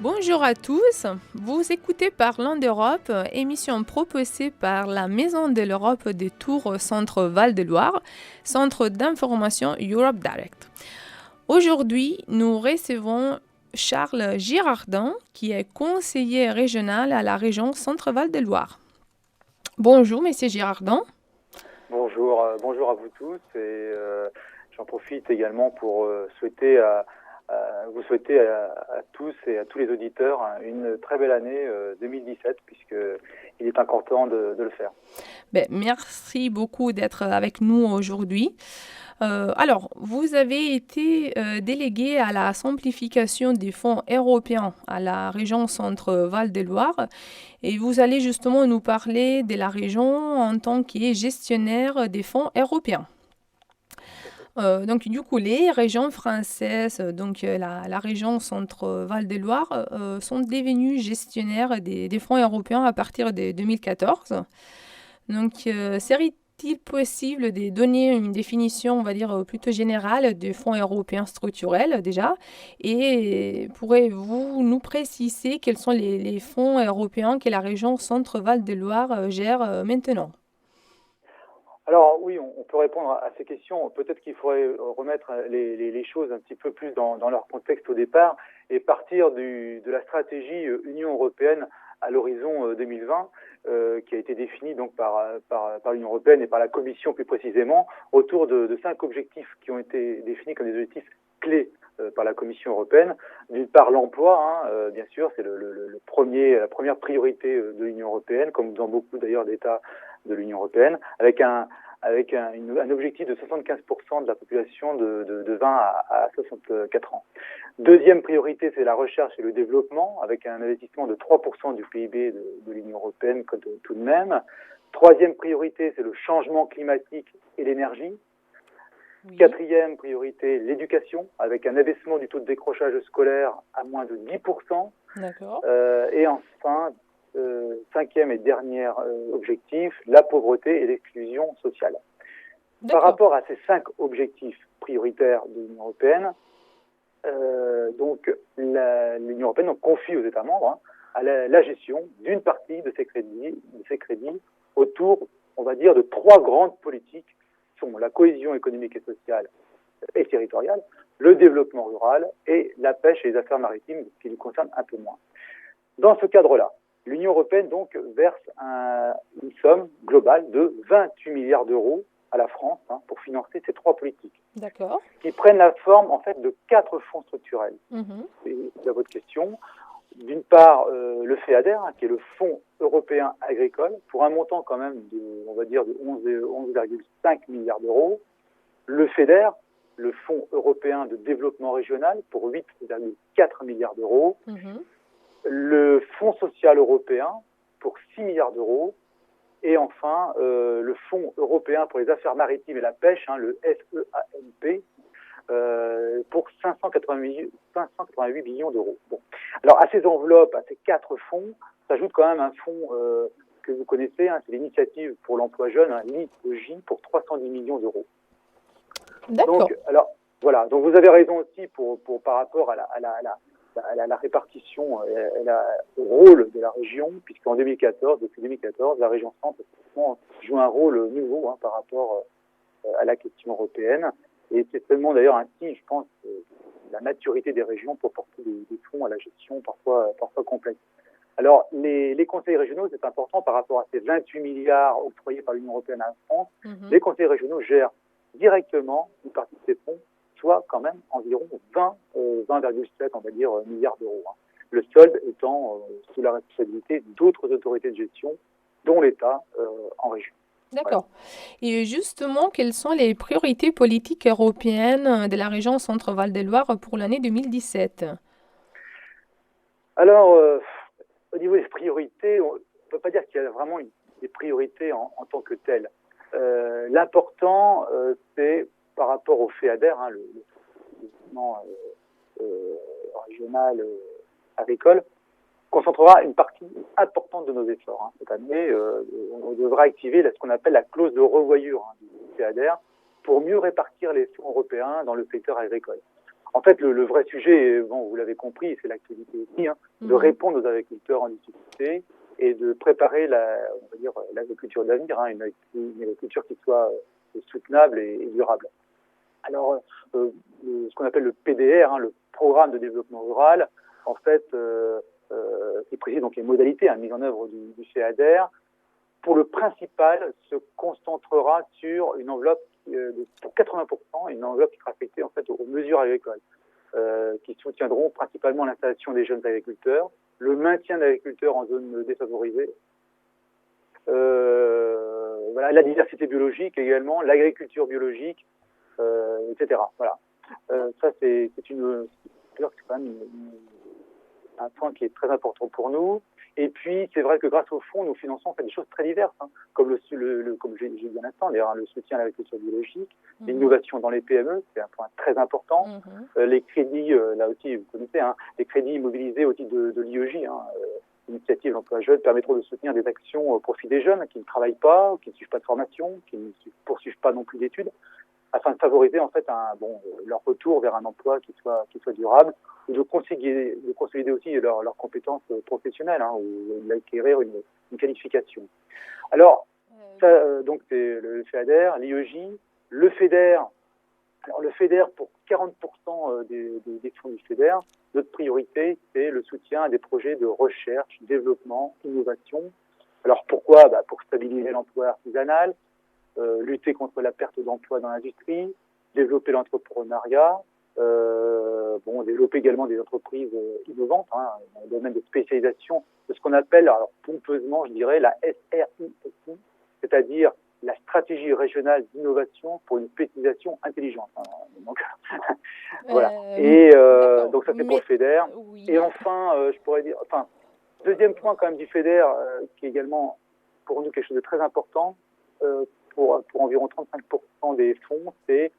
Bonjour à tous, vous écoutez Parlons d'Europe, émission proposée par la Maison de l'Europe des Tours Centre Val-de-Loire, centre d'information Europe Direct. Aujourd'hui, nous recevons Charles Girardin, qui est conseiller régional à la région Centre Val-de-Loire. Bonjour, Monsieur Girardin. Bonjour à vous tous et j'en profite également pour vous souhaiter à tous et à tous les auditeurs une très belle année 2017 puisqu'il est encore temps de le faire. Merci beaucoup d'être avec nous aujourd'hui. Alors, vous avez été délégué à la simplification des fonds européens à la région Centre-Val-de-Loire et vous allez justement nous parler de la région en tant que gestionnaire des fonds européens. Donc, du coup, les régions françaises, donc la région Centre-Val-de-Loire, sont devenues gestionnaires des fonds européens à partir de 2014. Donc, serait-il possible de donner une définition, on va dire, plutôt générale des fonds européens structurels déjà? Et pourrez-vous nous préciser quels sont les fonds européens que la région Centre-Val-de-Loire gère maintenant? Alors oui, on peut répondre à ces questions. Peut-être qu'il faudrait remettre les choses un petit peu plus dans leur contexte au départ et partir de la stratégie Union européenne à l'horizon 2020, qui a été définie donc par l'Union européenne et par la Commission plus précisément, autour de 5 objectifs qui ont été définis comme des objectifs clés par la Commission européenne. D'une part, l'emploi, bien sûr, c'est la première priorité de l'Union européenne, comme dans beaucoup d'ailleurs d'États de l'Union européenne, avec un objectif de 75% de la population de 20 à 64 ans. Deuxième priorité, c'est la recherche et le développement, avec un investissement de 3% du PIB de l'Union européenne tout de même. Troisième priorité, c'est le changement climatique et l'énergie. Oui. Quatrième priorité, l'éducation, avec un abaissement du taux de décrochage scolaire à moins de 10%. D'accord. Et enfin, cinquième et dernier objectif, la pauvreté et l'exclusion sociale. Par rapport à ces 5 objectifs prioritaires de l'Union européenne, l'Union européenne confie aux États membres la gestion d'une partie de ces crédits autour, on va dire, de 3 grandes politiques qui sont la cohésion économique et sociale et territoriale, le développement rural et la pêche et les affaires maritimes, qui nous concernent un peu moins. Dans ce cadre-là, l'Union européenne donc verse une somme globale de 28 milliards d'euros à la France pour financer ces 3 politiques. D'accord. Qui prennent la forme en fait de 4 fonds structurels. Mm-hmm. C'est à votre question. D'une part, le FEADER, qui est le Fonds européen agricole, pour un montant quand même de 11,5 milliards d'euros. Le FEDER, le Fonds européen de développement régional, pour 8,4 milliards d'euros. Mm-hmm. Le Fonds social européen pour 6 milliards d'euros et enfin le Fonds européen pour les affaires maritimes et la pêche, le SEAMP, pour 588 millions d'euros. Bon. Alors à ces enveloppes, à ces 4 fonds, s'ajoute quand même un fonds que vous connaissez, c'est l'initiative pour l'emploi jeune, l'IEJ, pour 310 millions d'euros. D'accord. Donc, alors, voilà. Donc vous avez raison aussi par rapport à la répartition, au rôle de la région, puisqu'en depuis 2014, la région centre joue un rôle nouveau par rapport à la question européenne. Et c'est seulement d'ailleurs ainsi, je pense, la maturité des régions pour porter des fonds à la gestion parfois complexe. Alors, les conseils régionaux, c'est important par rapport à ces 28 milliards octroyés par l'Union européenne à la France. Mm-hmm. Les conseils régionaux gèrent directement une partie de ces fonds, soit quand même environ 20,7 on va dire milliards d'euros. Le solde étant sous la responsabilité d'autres autorités de gestion, dont l'État en région. D'accord. Voilà. Et justement, quelles sont les priorités politiques européennes de la région Centre-Val-de-Loire pour l'année 2017? Alors, au niveau des priorités, on ne peut pas dire qu'il y a vraiment des priorités en tant que telles. L'important, c'est par rapport au FEADER, le financement régional agricole, concentrera une partie importante de nos efforts. Cette année, on devra activer ce qu'on appelle la clause de revoyure du FEADER pour mieux répartir les fonds européens dans le secteur agricole. En fait, le vrai sujet, bon, vous l'avez compris, c'est l'actualité aussi, hein, de répondre aux agriculteurs en difficulté et de préparer l'agriculture d'avenir, hein, une agriculture qui soit soutenable et durable. Alors, ce qu'on appelle le PDR, hein, le Programme de développement rural, en fait, qui précise donc les modalités mise en œuvre du FEADER, pour le principal, se concentrera sur une enveloppe pour 80%, une enveloppe qui sera affectée en fait aux mesures agricoles, qui soutiendront principalement l'installation des jeunes agriculteurs, le maintien d'agriculteurs en zone défavorisée, la diversité biologique également, l'agriculture biologique, etc. Voilà. Ça c'est quand même un point qui est très important pour nous. Et puis, c'est vrai que grâce au fonds, nous finançons en fait, des choses très diverses, hein, comme comme j'ai dit un instant, le soutien à l'agriculture biologique, l'innovation dans les PME, c'est un point très important. Les crédits, là aussi, vous connaissez, hein, les crédits mobilisés au titre de l'IEJ, hein, l'initiative d'emploi jeune, permettront de soutenir des actions au profit des jeunes qui ne travaillent pas, qui ne suivent pas de formation, qui ne poursuivent pas non plus d'études, afin de favoriser en fait leur retour vers un emploi qui soit durable, ou de consolider aussi leurs compétences professionnelles, hein, ou d'acquérir une qualification. Alors, ça, donc c'est le FEADER, l'IEJ, le FEDER. Alors le FEDER, pour 40% des fonds du FEDER, notre priorité, c'est le soutien à des projets de recherche, développement, innovation. Alors pourquoi ? Pour stabiliser l'emploi artisanal, lutter contre la perte d'emploi dans l'industrie, développer l'entrepreneuriat, développer également des entreprises innovantes, hein, dans le domaine de spécialisation de ce qu'on appelle, alors pompeusement, je dirais, la SRISI, c'est-à-dire la stratégie régionale d'innovation pour une spécialisation intelligente. Hein. Donc, voilà. Et donc ça c'est pour le FEDER. Oui. Et enfin, je pourrais dire, deuxième point quand même du FEDER, qui est également pour nous quelque chose de très important, pour environ 35% des fonds, c'est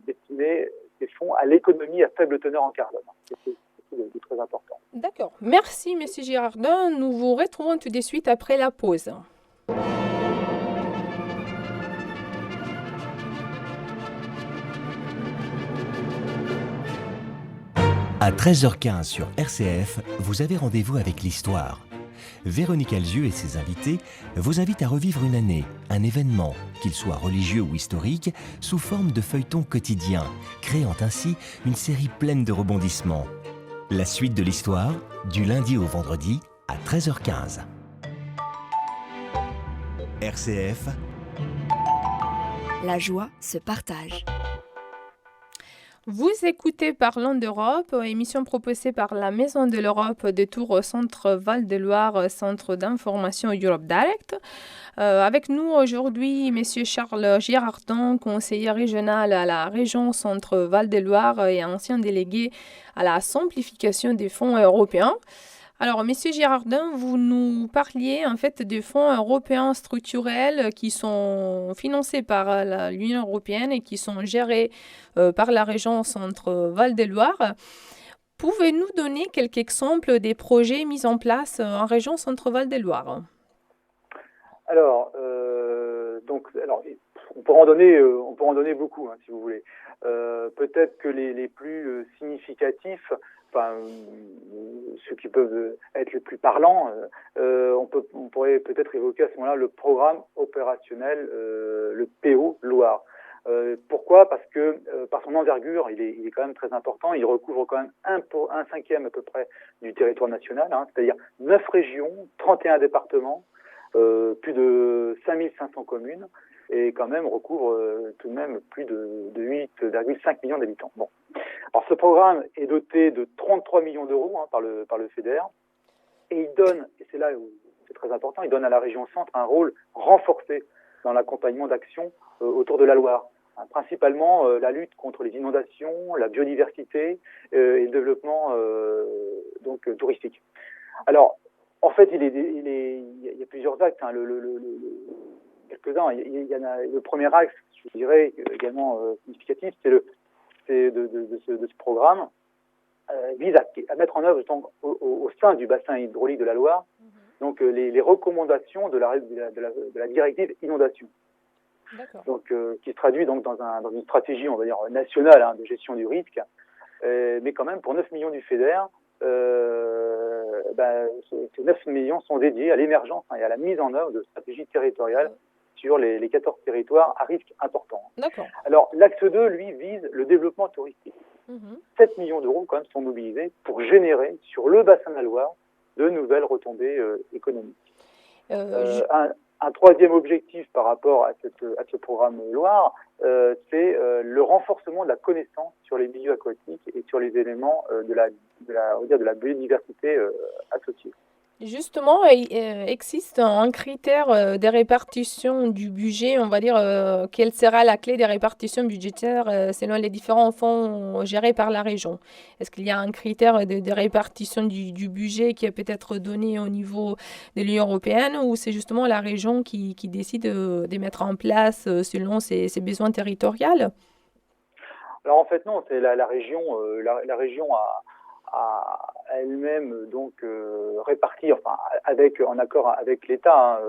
destiné des fonds à l'économie à faible teneur en carbone. C'est très important. D'accord. Merci, M. Girardin. Nous vous retrouvons tout de suite après la pause. À 13h15 sur RCF, vous avez rendez-vous avec l'histoire. Véronique Alzieux et ses invités vous invitent à revivre une année, un événement, qu'il soit religieux ou historique, sous forme de feuilleton quotidien, créant ainsi une série pleine de rebondissements. La suite de l'histoire, du lundi au vendredi à 13h15. RCF. La joie se partage. Vous écoutez Parlons d'Europe, émission proposée par la Maison de l'Europe de Tours au Centre Val-de-Loire, Centre d'information Europe Direct. Avec nous aujourd'hui, M. Charles Girardin, conseiller régional à la région Centre Val-de-Loire et ancien délégué à la simplification des fonds européens. Alors, M. Girardin, vous nous parliez en fait des fonds européens structurels qui sont financés par l'Union européenne et qui sont gérés par la région Centre-Val-de-Loire. Pouvez-vous donner quelques exemples des projets mis en place en région Centre-Val-de-Loire ? Alors, on peut en donner beaucoup, hein, si vous voulez. Peut-être que les plus significatifs, ceux qui peuvent être les plus parlants, on pourrait peut-être évoquer à ce moment-là le programme opérationnel, le PO Loire. Pourquoi ? Parce que par son envergure, il est quand même très important. Il recouvre quand même un cinquième à peu près du territoire national, hein, c'est-à-dire 9 régions, 31 départements, plus de 5500 communes, et quand même recouvre tout de même plus de 8,5 millions d'habitants. Bon. Alors ce programme est doté de 33 millions d'euros, hein, par le FEDER, et il donne, et c'est là où c'est très important, il donne à la région Centre un rôle renforcé dans l'accompagnement d'actions autour de la Loire. Hein, principalement la lutte contre les inondations, la biodiversité et le développement touristique. Alors, en fait, il y a plusieurs axes, hein, quelques-uns. Il y en a le premier axe, je dirais également significatif, de ce programme vise à mettre en œuvre au sein du bassin hydraulique de la Loire, donc les recommandations de la directive inondation. D'accord. Donc, qui se traduit donc dans une stratégie, on va dire, nationale de gestion du risque, mais quand même pour 9 millions du FEDER, ces 9 millions sont dédiés à l'émergence et à la mise en œuvre de stratégies territoriales sur les 14 territoires à risque important. D'accord. Alors, l'axe 2, lui, vise le développement touristique. 7 millions d'euros, quand même, sont mobilisés pour générer sur le bassin de la Loire de nouvelles retombées économiques. Un troisième objectif par rapport à ce programme Loire, c'est le renforcement de la connaissance sur les milieux aquatiques et sur les éléments de la biodiversité associée. Justement, il existe un critère des répartitions du budget, on va dire, quelle sera la clé des répartitions budgétaires selon les différents fonds gérés par la région? Est-ce qu'il y a un critère de répartition du budget qui est peut-être donné au niveau de l'Union européenne ou c'est justement la région qui décide de mettre en place selon ses besoins territoriaux? Alors en fait non, c'est la région a elle-même donc réparti, enfin en accord avec l'État,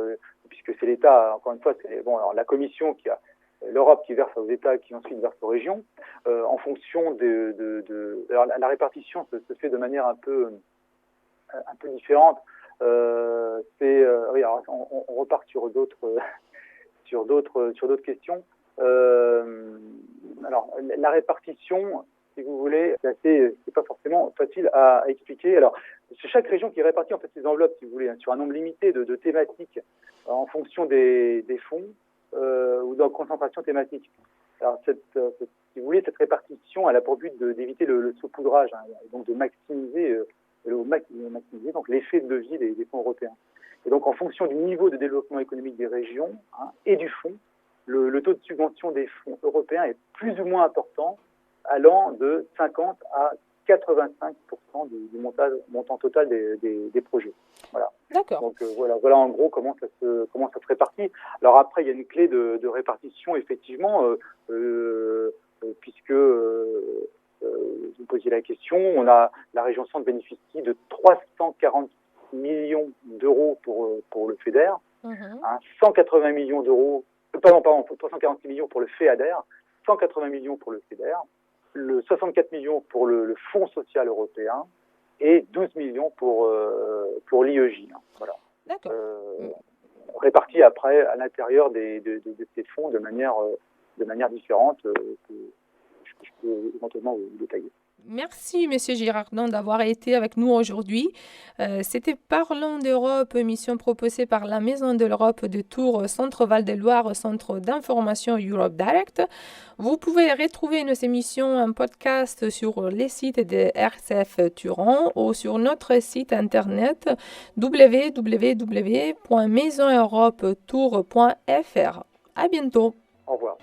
puisque c'est l'État, encore une fois, alors la Commission qui a l'Europe qui verse aux États, qui ensuite verse aux régions, en fonction alors la répartition se fait de manière un peu différente. Oui, alors on repart sur d'autres questions. Alors la répartition, si vous voulez, c'est pas forcément facile à expliquer. Alors, c'est chaque région qui répartit en fait ses enveloppes, si vous voulez, sur un nombre limité de thématiques en fonction des fonds ou de concentration thématique. Alors, si vous voulez, cette répartition, elle a pour but d'éviter le saupoudrage, et donc de maximiser donc l'effet de levier des fonds européens. Et donc, en fonction du niveau de développement économique des régions et du fonds, le taux de subvention des fonds européens est plus ou moins important, allant de 50 à 85% du montant total des projets. Voilà. D'accord. Donc voilà en gros comment ça se répartit. Alors après il y a une clé de répartition effectivement puisque vous me posiez la question, la région centre bénéficie de 340 millions d'euros pour le FEDER, 180 millions d'euros, 346 millions pour le FEADER, 180 millions pour le FEDER, 64 millions pour le Fonds social européen et 12 millions pour l'IEJ. Voilà. D'accord. Répartis après à l'intérieur de ces fonds de manière différente que je peux éventuellement vous détailler. Merci, Monsieur Girardon, d'avoir été avec nous aujourd'hui. C'était Parlons d'Europe, émission proposée par la Maison de l'Europe de Tours, Centre Val-de-Loire, Centre d'information Europe Direct. Vous pouvez retrouver nos émissions en podcast sur les sites de RCF Turan ou sur notre site internet www.maisoneuropetour.fr. À bientôt. Au revoir.